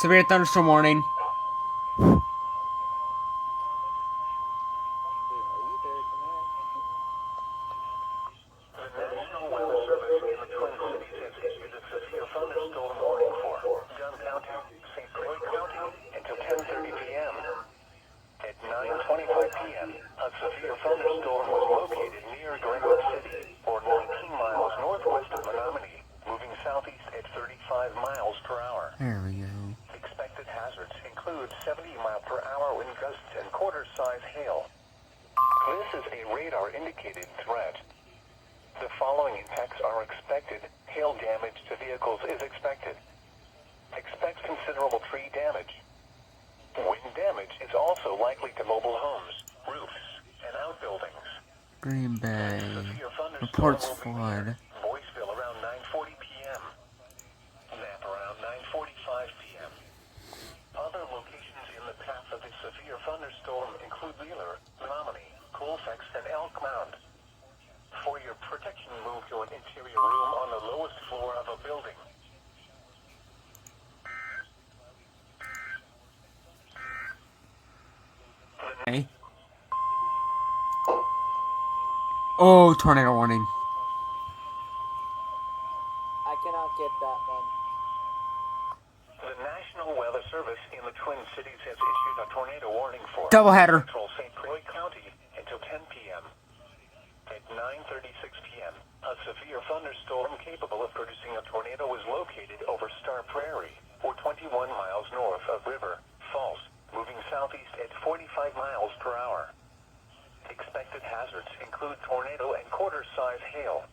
Severe thunderstorm warning. National Weather Service in the Twin Cities has issued a severe thunderstorm warning for Dunn County, St. Croix County until 10:30 p.m. At 9:25 p.m., a severe thunderstorm was located near Glenwood City, or 19 miles northwest of Menominee, moving southeast at 35 miles per hour. There we go. Expected hazards include 70-mile-per-hour wind gusts and quarter-size hail. This is a radar-indicated threat. The following impacts are expected. Hail damage to vehicles is expected. Expect considerable tree damage. Wind damage is also likely to mobile homes, roofs, and outbuildings. Green Bay. Severe thunderstorm Reports will be flood. near Boyceville around 9:40 p.m. Knapp around 9:45 p.m. Other locations in the path of the severe thunderstorm include Wheeler, Menominee, Colfax, and Elk Mound. For your protection, move to an interior room on the lowest floor of a building. Hey. Oh, tornado warning. I cannot get that one. The National Weather Service in the Twin Cities has issued a tornado warning for Doubleheader. Central St. Croix County until 10 p.m. At 9:36 p.m., a severe thunderstorm capable of producing a tornado was located over Star Prairie, or 21 miles north of River Falls, moving southeast at 45 miles per hour. Expected hazards include tornado and quarter-size hail.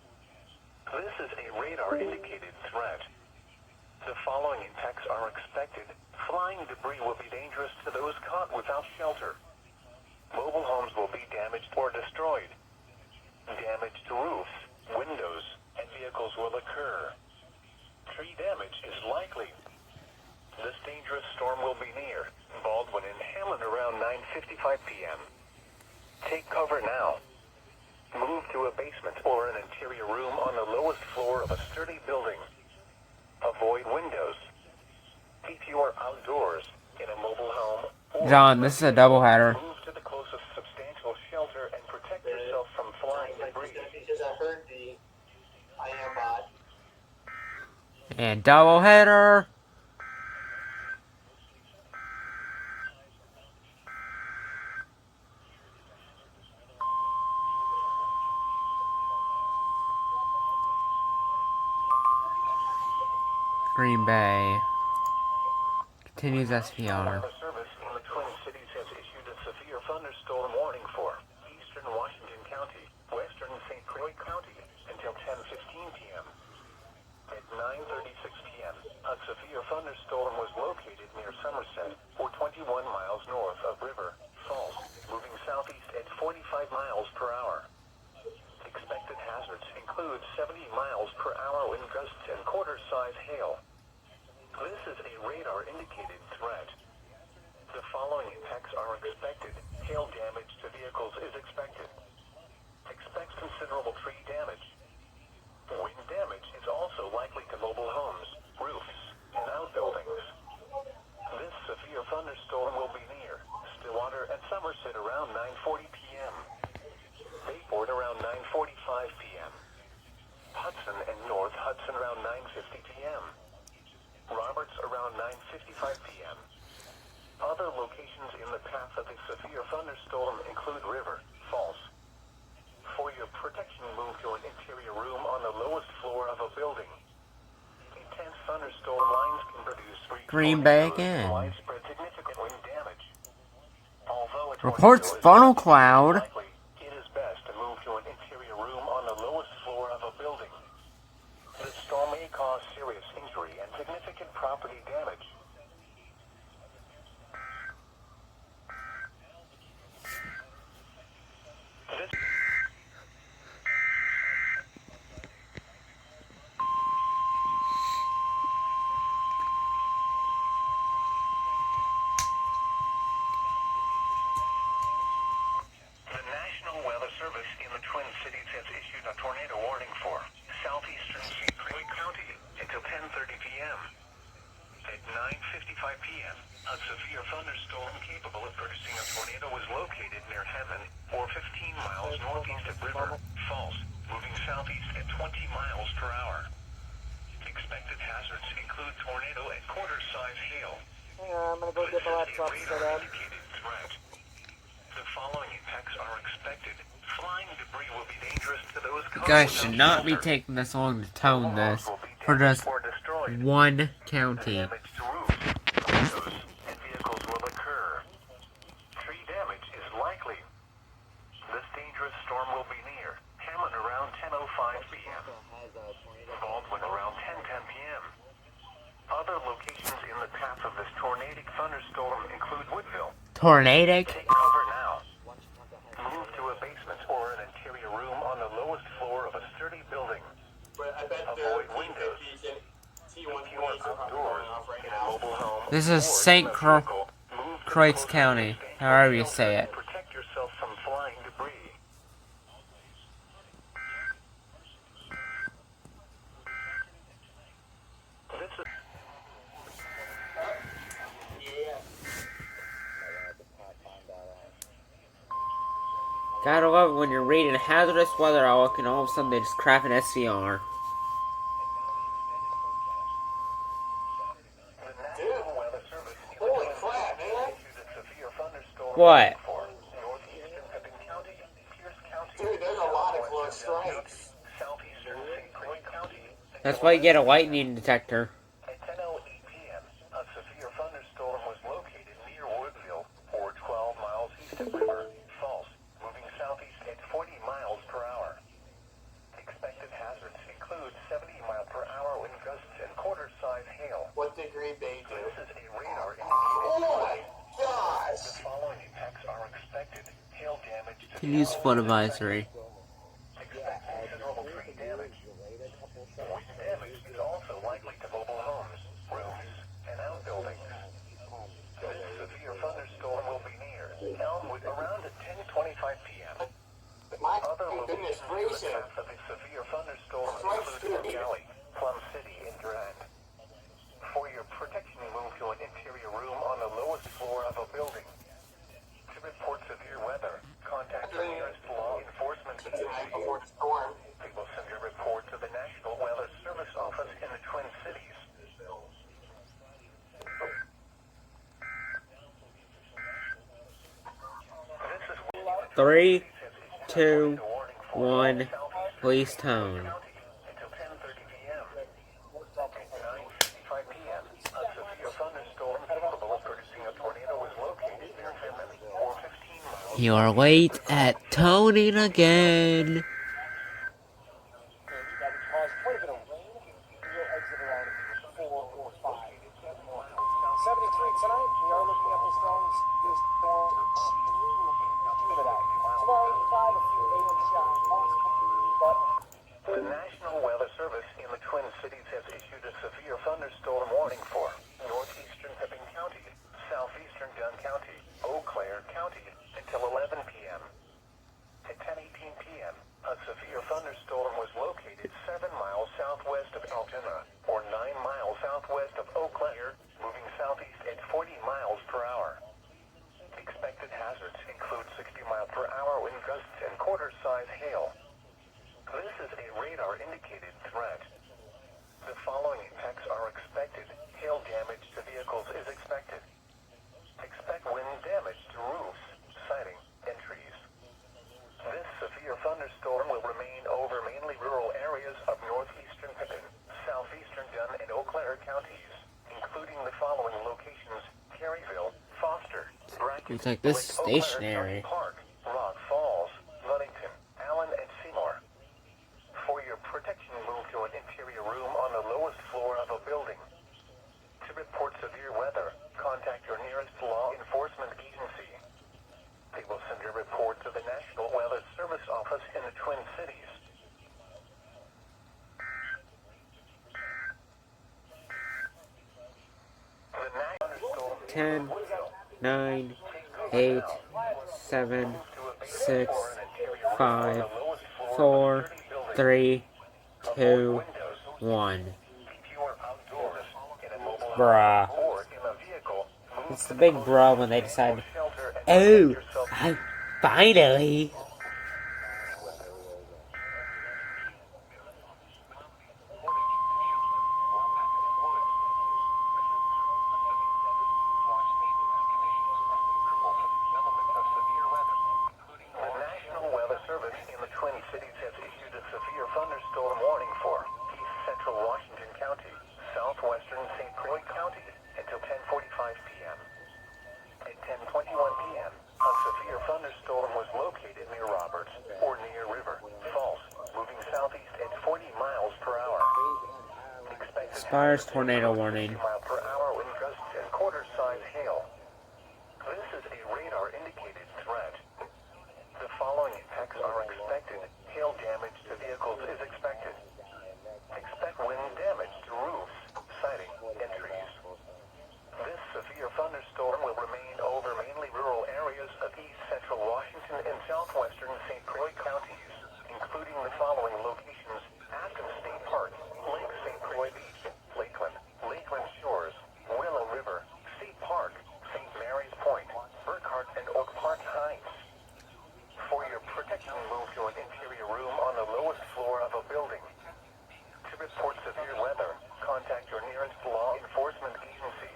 This is a radar-indicated threat. The following impacts are expected. Flying debris will be dangerous to those caught without shelter. Mobile homes will be damaged or destroyed. Damage to roofs, windows, and vehicles will occur. Tree damage is likely. This dangerous storm will be near Baldwin and Hamlin around 9:55 p.m. Take cover now. Move to a basement or an interior room on the lowest floor of a sturdy building. Avoid windows. If you are outdoors in a mobile home or John, this is a doubleheader. move to the closest substantial shelter and protect yourself from flying debris. Because I heard the I am bot. And doubleheader. Green Bay. Continues SPR. The service in the Twin Cities has issued a severe thunderstorm warning for eastern Washington County, western St. Croix County until 10:15 p.m. At 9:36 p.m., a severe thunderstorm was located near Somerset, or 21 miles north of River Falls, moving southeast at 45 miles per hour. Expected hazards include 70 miles per hour wind gusts and quarter-size hail. This is a radar-indicated threat. The following impacts are expected. Hail damage to vehicles is expected. Expect considerable tree damage. Wind damage is also likely to mobile homes, roofs, and outbuildings. This severe thunderstorm will be near Stillwater and Somerset around 9:40 p.m. Bayport around 9:45 p.m. Hudson and North Hudson around 9:50 p.m. Roberts around 9:55 p.m. Other locations in the path of the severe thunderstorm include River Falls. For your protection, move to an interior room on the lowest floor of a building. Intense thunderstorm lines can produce Green Bay tornadoes again. and widespread significant wind damage. Although a tornado Reports is funnel not cloud. likely, it is best to move to an interior room on the lowest floor of a building. The storm may cause serious injury and significant property damage. The 9:55 p.m., a severe thunderstorm capable of producing a tornado was located near Heaven, or 15 miles northeast of River Falls, moving southeast at 20 miles per hour. Expected hazards include tornado and quarter-size hail. Hang on, I'm gonna go get my laptop set up. Indicated threat. The following impacts are expected. Flying debris will be dangerous to those You guys should not be taking this long to tone this for just one county. Damage to roofs, windows, and vehicles will occur. Tree damage is likely. This dangerous storm will be near Hammond around 10:05 p.m. Baldwin around 10:10 p.m. Other locations in the path of this tornadic thunderstorm include Woodville. Tornadic? Take cover now. Move to a basement or an interior room on the lowest floor of a sturdy building. But I bet Avoid windows. If you are outdoors in a mobile home This is or St. in a vehicle, move to Croix close County, to however you say it. Protect yourself from flying debris. This is Gotta love it when you're reading hazardous weather outlook and all of a sudden they just crap an SVR. the National Weather Service. Holy crap, man! Issued a severe thunderstorm What? for northeastern Pepin County, Pierce County, Dude, there's a lot of close strikes. southeastern St. Croix County. That's why you get a lightning detector. At 10:08 p.m., a severe thunderstorm was located near Woodville, or 12 miles east of River Falls, moving southeast at 40 miles per hour. Expected hazards include 70 mile per hour wind gusts and quarter-size hail. What degree bay do? This is a radar indicated. Oh my The gosh! following impacts are expected. Hail damage to Can use flood advisory. expected considerable tree damage. Wind damage is also likely to mobile homes, roofs, and outbuildings. This severe thunderstorm will be near Elmwood around at 10:25 p.m. My Other goodness locations in gracious! the path of a severe thunderstorm Right include through Galley, Plum City, and Durant. For your protection, move to an interior room on the lowest floor of a building. To report severe weather, contact your nearest law enforcement Tonight agency. before the storm. They will send your report to the National Weather Service office in the Twin Cities. This is 3, 2, 1, please tone. until 10:30 p.m. At 9:55 p.m., a severe thunderstorm capable of producing a tornado was located near Hammond, or 15 miles. You're late at toning again. That would cause quite a bit of rain. We'll exit around 4 or 5. 73 tonight. We are looking at the storms. This storm. Tomorrow, 85, a few AM showers possible. But The National Weather Service in the Twin Cities has issued a severe thunderstorm warning for northeastern Pepin County, southeastern Dunn County, Eau Claire County until 11 p.m. At 10:18 p.m., a severe thunderstorm was located 7 miles southwest of Altoona, or 9 miles southwest of Eau Claire, moving southeast at 40 miles per hour. Expected hazards include 60 mile per hour wind gusts and quarter-size hail. This is a radar-indicated threat. The following impacts are expected. Hail damage to vehicles is expected. Expect wind damage to roofs, siding, and trees. This severe thunderstorm will remain over mainly rural areas of northeastern Pepin, southeastern Dunn, and Eau Claire counties, including the following locations: Caryville, Foster, Brackett, Looks like this is Eau Claire stationary. County Park, Rock Falls, Ludington, Allen, and Seymour. For your protection, move to an interior room on the lowest floor of a building. To report severe weather, contact your nearest law enforcement agency. They will send your report to the National Weather Service office in the Twin Cities. The National 10, 9, 8, 7, 6, 5, 4, 3, 2, 1. If you are outdoors in a mobile Bruh. home or It's the big bro when they decide, Shelter and oh, protect yourself. finally. The National Weather Service in the Twin Cities has issued a severe thunderstorm warning for East Central Washington County, southwestern St. Croix County until 10:45 p.m. At 10:21 p.m., a severe thunderstorm was located near Roberts or near River Falls, moving southeast at 40 miles per hour. Expected Spires tornado warning. 50 mile per hour wind gusts and quarter-size hail. This is a radar-indicated threat. The following impacts are expected. Hail damage to vehicles is expected. Expect wind damage to roofs, siding, and trees. This severe thunderstorm will remain over mainly rural areas of east central Washington and southwestern St. Croix counties, including the following locations: Aspen State Park, Lake St. Croix Beach, Lakeland, Lakeland Shores, Willow River, State Park, St. Mary's Point, Burkhart, and Oak Park Heights. For your protection, move to an interior room on the lowest floor of a building. To report severe weather, contact your nearest law enforcement agency.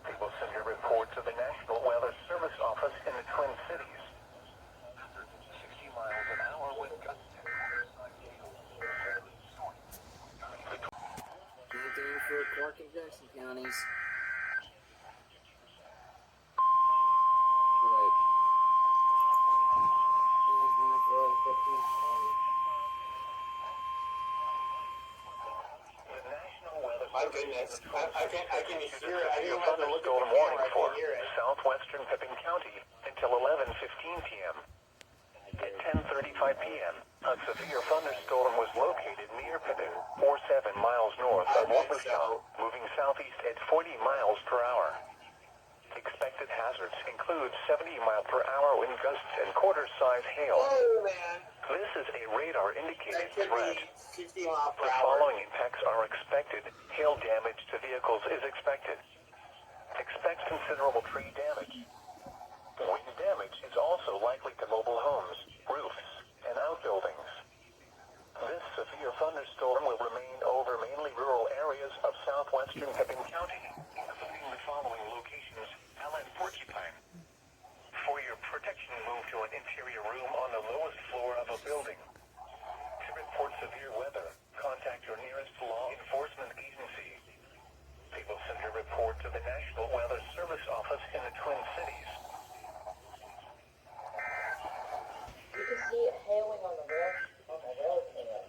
They will send your report to the National Weather Service office in the Twin Cities. 60 miles an hour with gusts. Countdown for Clark and Jackson counties. Right. Here's one for 15. The National Weather My Service goodness. in the Twin I can Cities hear it. I issued a didn't have to look at the thunderstorm camera. warning I for can hear it. southwestern Pepin County until 11:15 p.m. At 10:35 p.m., a severe thunderstorm was located near Pepin, or 7 miles north of Walterstown, moving southeast at 40 miles per hour. Expected hazards include 70 mile per hour wind gusts and quarter-size hail. Oh, man. This is a radar-indicated That could threat. be 50 miles per The hour. following impacts are expected. Hail damage to vehicles is expected. Expect considerable tree damage. Wind damage is also likely to mobile homes, roofs, and outbuildings. This severe thunderstorm will remain over mainly rural areas of southwestern Pepin County, including the following locations: Allen Porcupine. For your protection, move to an interior room on the lowest floor of a building. To report severe weather, contact your nearest law enforcement agency. They will send your report to the National Weather Service office in the Twin Cities. You can see it hailing on the rail trail.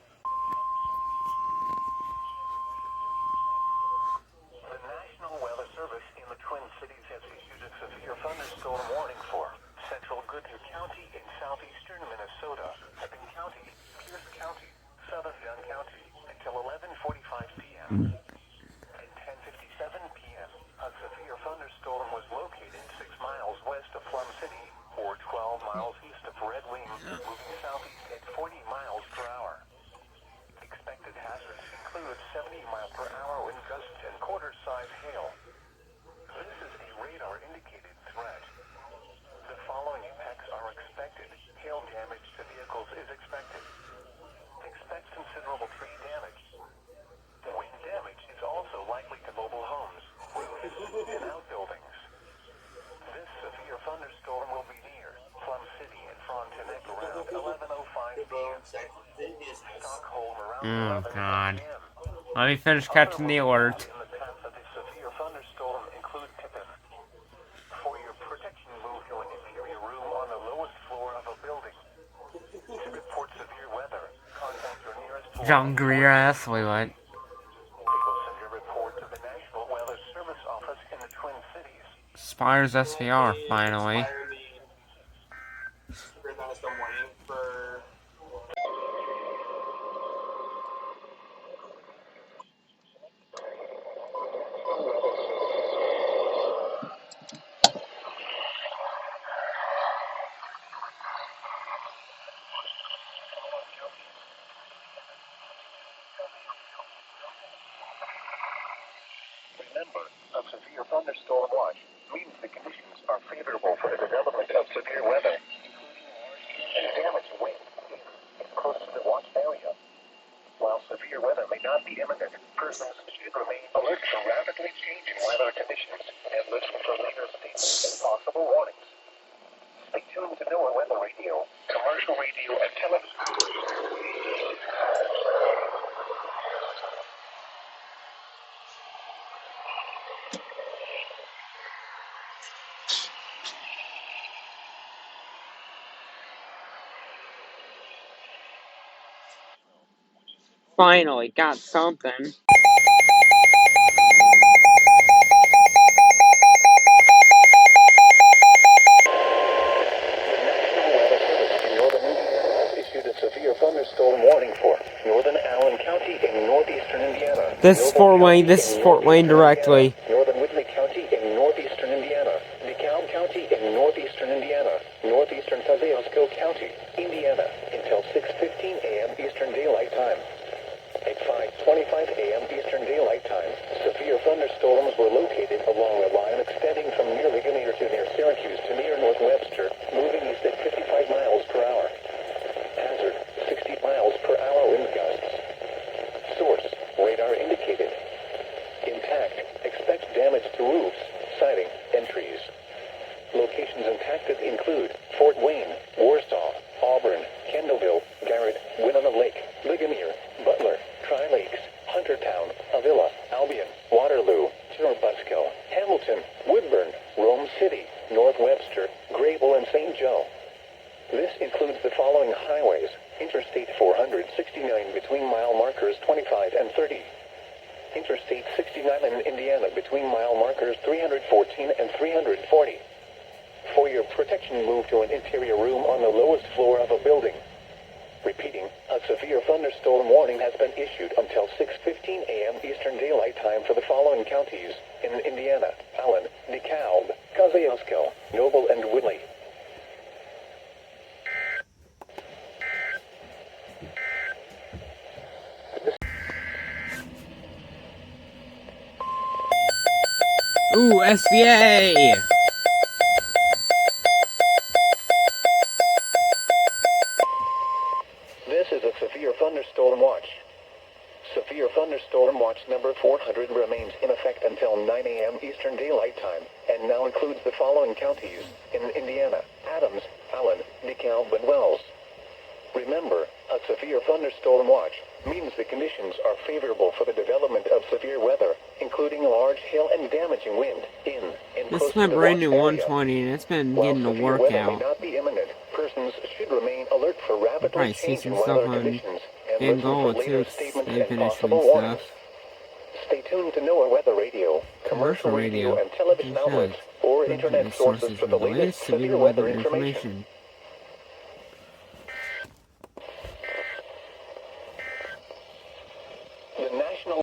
The National Weather Service in the Twin Cities has issued a severe thunderstorm warning for central Goodyear County in southeastern Minnesota, Pepin County, Pierce County, southern Young County, until 11:45 p.m. At 10:57 p.m., a severe thunderstorm was located 6 miles west of Plum City, or 12 miles east of Red Wing, moving southeast at 40 miles per hour. Expected hazards include 70 mile per hour wind gusts and quarter-size hail. This is a radar-indicated threat. The following impacts are expected. Hail damage to vehicles is expected. Expect considerable tree damage. Wind damage is also likely to mobile homes, roofs, and outbuildings. This severe thunderstorm will be near Plum City and Frontenac around 11:05 p.m. Stockholm around Oh, 11:10 God. p.m. Let me finish catching the alert. In the path of the severe thunderstorm include Pippin. For your protection, move to an interior room on the lowest floor of a building. To report severe weather, contact your nearest John Greer ass, wait, what? They will send your report to the National Weather Service office in the Twin Cities. Spires SVR, finally. Inspire me. Super thunderstorm warning for. Remember, a severe thunderstorm watch means the conditions are favorable for the development of severe weather and damage wind close to the watch area. While severe weather may not be imminent, persons should remain alert to rapidly changing weather conditions and listen for later statements and possible warnings. Stay tuned to NOAA Weather Radio, commercial radio, and television. Finally, got something. Thunderstorm warning for northern Allen County in northeastern Indiana. This is Fort Wayne. This is Fort Wayne directly. Northern Whitley County in northeastern Indiana. DeKalb County in northeastern Indiana. Northeastern Kosciuszko County, Indiana, until 6:15 a.m. Eastern Daylight Time. At 5:25 a.m. Eastern Daylight Time, severe thunderstorms were located along a line extending from near Goodyear to near Syracuse to near North Webster, moving east at 55 miles per hour. Hazard, 60 miles per hour wind gusts. Source, radar indicated. Intact, expect damage to roofs, siding, and trees. Locations impacted include Fort Wayne, Warsaw, Auburn, Kendallville, Garrett, Winona Lake, Ligonier, Butler, Tri-Lakes, Huntertown, Avila, Albion, Waterloo, Churubusco, Hamilton, Woodburn, Rome City, North Webster, Grable, and St. Joe. This includes the following highways: Interstate 469 between mile markers 25 and 30. Interstate 69 in Indiana between mile markers 314 and 340. For your protection, move to an interior room on the lowest floor of a building. Repeating, a severe thunderstorm warning has been issued until 6:15 a.m. Eastern Daylight Time for the following counties in Indiana: Allen, DeKalb, Kosciuszko, Noble, and Whitley. Ooh, SBA! This is a severe thunderstorm watch. Severe thunderstorm watch number 400 remains in effect until 9 a.m. Eastern Daylight Time, and now includes the following counties in Indiana: Adams, Allen, DeKalb, and Wells. Remember, a severe thunderstorm watch means the conditions are favorable for the development of severe weather, including large hail and damaging wind in and This close is my to the brand watch new area. 120, and it's been While getting a severe weather may workout. not be imminent, persons should remain alert for rapidly Probably see changing some stuff weather on conditions and Big listen for Goal later too. statements They've and been possible issuing warnings. stuff. Stay tuned to NOAA Weather Radio, commercial radio, and television outlets, or internet sources for the latest severe weather information. The National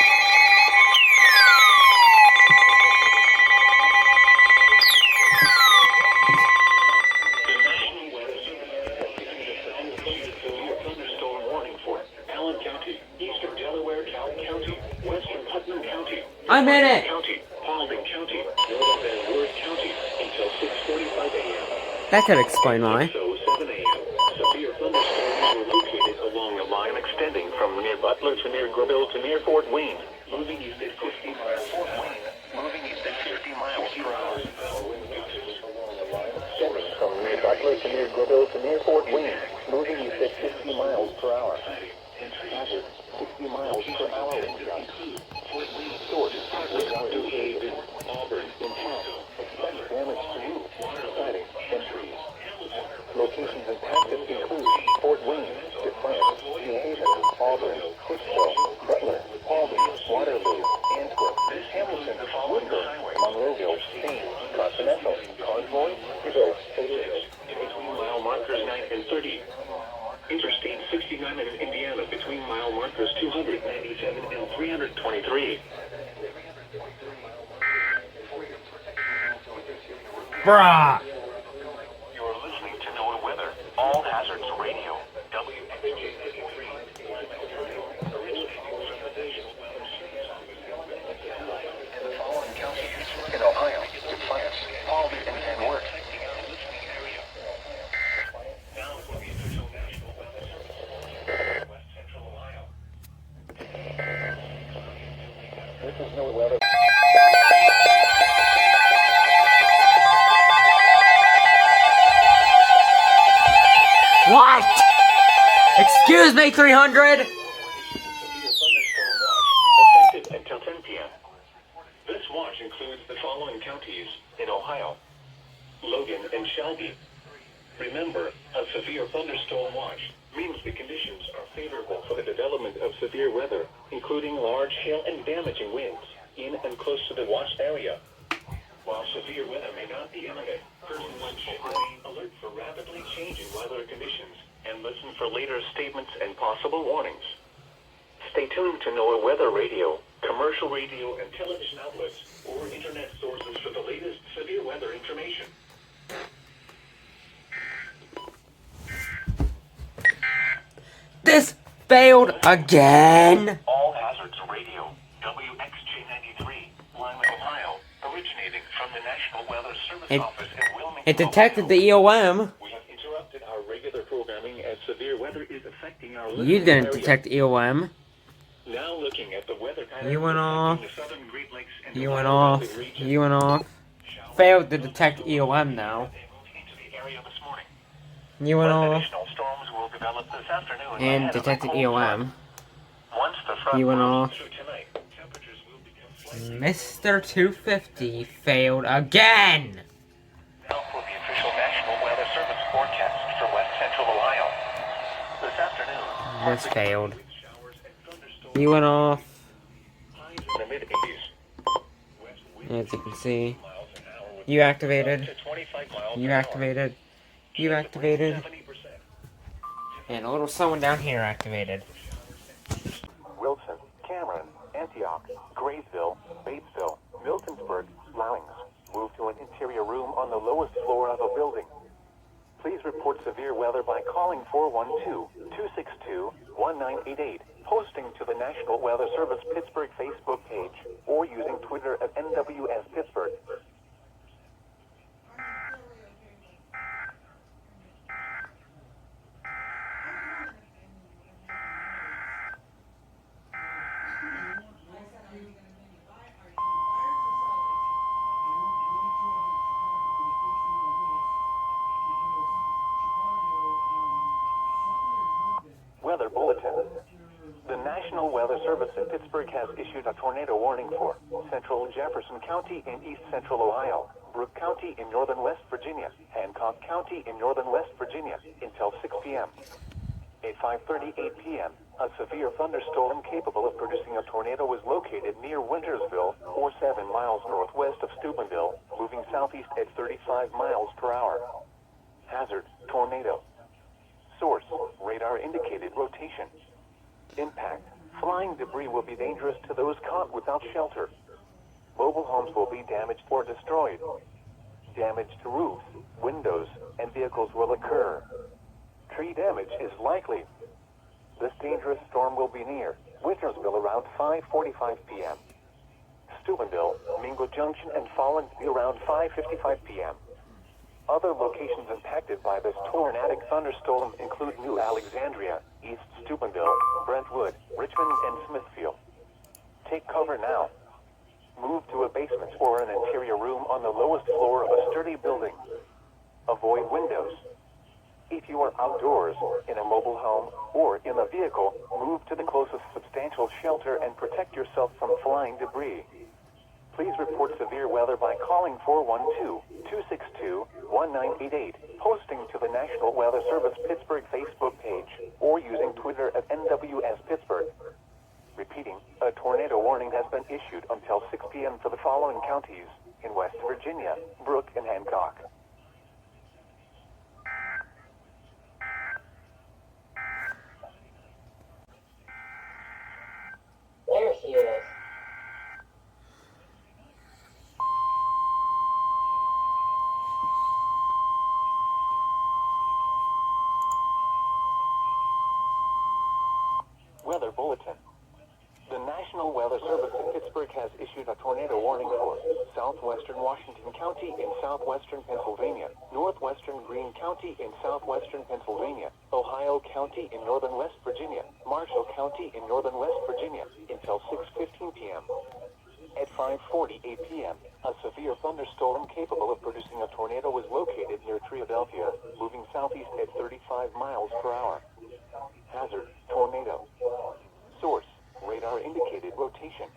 thunderstorm warning for Allen County, Eastern Delaware County, Western Putnam County, I'm in it! County, Paulding County, Northern Van Wert County, until 6:45 a.m. That could explain why. 6:07 a.m. Severe thunderstorms were located along a line extending from near Butler to near Grable to near Fort Wayne, moving east at 50 miles. Fort Wayne, moving east at 50 miles per hour. Extending from near Butler to near Grable to near Fort Wayne, moving east at 50 miles per hour. Hazard, 60 miles per hour wind gusts. Fort Wayne source, Doubleheader, Auburn, Untitled. Expect damage to roofs, siding, and trees. Locations impacted include Fort Wayne, Defiance, New Haven, Auburn, Cookville, Butler, Paulding, Waterloo, Antwerp, Hamilton, Woodburn, Monroeville, Spain, Continental, Convoy, Hill, between mile markers 9 and 30. Interstate 69 in Indiana between mile markers 297 and 323. Bruh! You're listening to NOAA Weather, All Hazards Radio, in the following counties in Ohio. This is no weather. What? Excuse me, 300! Effective until 10 p.m. This watch includes the following counties in Ohio: Logan and Shelby. Remember, a severe thunderstorm watch means the conditions are favorable for the development of severe weather, including large hail and damaging winds in and close to the watched area. While severe weather may not be imminent, persons should remain alert for rapidly changing weather conditions and listen for later statements and possible warnings. Stay tuned to NOAA Weather Radio, commercial radio and television outlets, or internet sources for the latest severe weather information. This failed again! All Hazards Radio, WXJ93, Lima, Ohio, originating from the National Weather Service Office in Wilmington, It detected Ohio. the EOM. We have interrupted our regular programming as severe weather is affecting our You listening didn't area. detect EOM. Now looking at the weather patterns You went off. affecting the southern Great Lakes and You went Ohio off. Valley region. You went off. Failed to detect EOM now. They moved into the area this morning. You went off. Additional storms will develop this afternoon And ahead of a detected cold front. EOM. Once the front You went moves off. through tonight, temperatures will become slightly Mr. 250 failed again! now for the official National Weather Service forecast for west central Ohio. This afternoon, This failed. showers and thunderstorms. You went off. Highs in the mid-80s. West winds As you can see. miles an hour with You activated. to 25 miles You an hour. activated. You activated. 70%. And a little someone down here activated. Wilson, Cameron, Antioch, Graysville, Batesville, Miltonsburg, Lowings. Move to an interior room on the lowest floor of a building. Please report severe weather by calling 412-262-1988, posting to the National Weather Service Pittsburgh Facebook page, or using Twitter at NWS Pittsburgh. Weather Bulletin. The National Weather Service in Pittsburgh has issued a tornado warning for central Jefferson County in east central Ohio, Brooke County in northern West Virginia, Hancock County in northern West Virginia until 6 p.m. At 5:38 p.m., a severe thunderstorm capable of producing a tornado was located near Wintersville, or 7 miles northwest of Steubenville, moving southeast at 35 miles per hour. Hazard, tornado. Source, radar indicated rotation. Impact, flying debris will be dangerous to those caught without shelter. Mobile homes will be damaged or destroyed. Damage to roofs, windows, and vehicles will occur. Tree damage is likely. This dangerous storm will be near Wintersville around 5:45 p.m. Steubenville, Mingo Junction, and Follansbee around 5:55 p.m. Other locations impacted by this tornadic thunderstorm include New Alexandria, East Steubenville, Brentwood, Richmond, and Smithfield. Take cover now. Move to a basement or an interior room on the lowest floor of a sturdy building. Avoid windows. If you are outdoors, in a mobile home, or in a vehicle, move to the closest substantial shelter and protect yourself from flying debris. Please report severe weather by calling 412-262-1988, posting to the National Weather Service Pittsburgh Facebook page, or using Twitter at NWS Pittsburgh. Repeating, a tornado warning has been issued until 6 p.m. for the following counties in West Virginia, Brooke, and Hancock. There she is. Weather Bulletin. The National Weather Service in Pittsburgh has issued a tornado warning for southwestern Washington County in southwestern Pennsylvania, northwestern Greene County in southwestern Pennsylvania, Ohio County in northern West Virginia, Marshall County in northern West Virginia until 6:15 p.m. 5:48 p.m., a severe thunderstorm capable of producing a tornado was located near Philadelphia, moving southeast at 35 miles per hour. Hazard, tornado. Source, radar indicated rotation.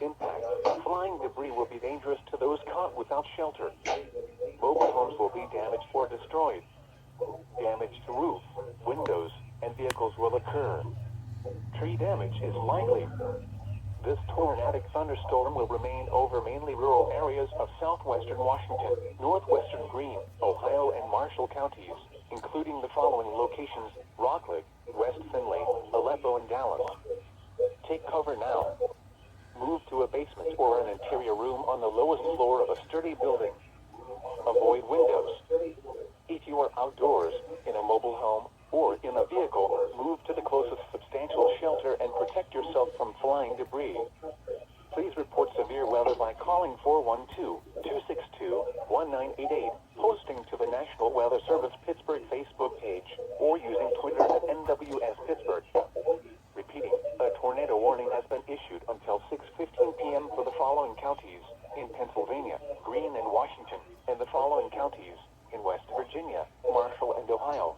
Impact, flying debris will be dangerous to those caught without shelter. Mobile homes will be damaged or destroyed. Damage to roof, windows, and vehicles will occur. Tree damage is likely. This tornadic thunderstorm will remain over mainly rural areas of southwestern Washington, northwestern Greene, Ohio, and Marshall counties, including the following locations: Rockledge, West Findlay, Aleppo, and Dallas. Take cover now. Move to a basement or an interior room on the lowest floor of a sturdy building. Avoid windows. If you are outdoors, in a mobile home, or in a vehicle, move to the closest substantial shelter and protect yourself from flying debris. Please report severe weather by calling 412-262-1988, posting to the National Weather Service Pittsburgh Facebook page, or using Twitter at NWS Pittsburgh. Repeating, a tornado warning has been issued until 6:15 p.m. for the following counties in Pennsylvania, Greene and Washington, and the following counties in West Virginia, Marshall, and Ohio.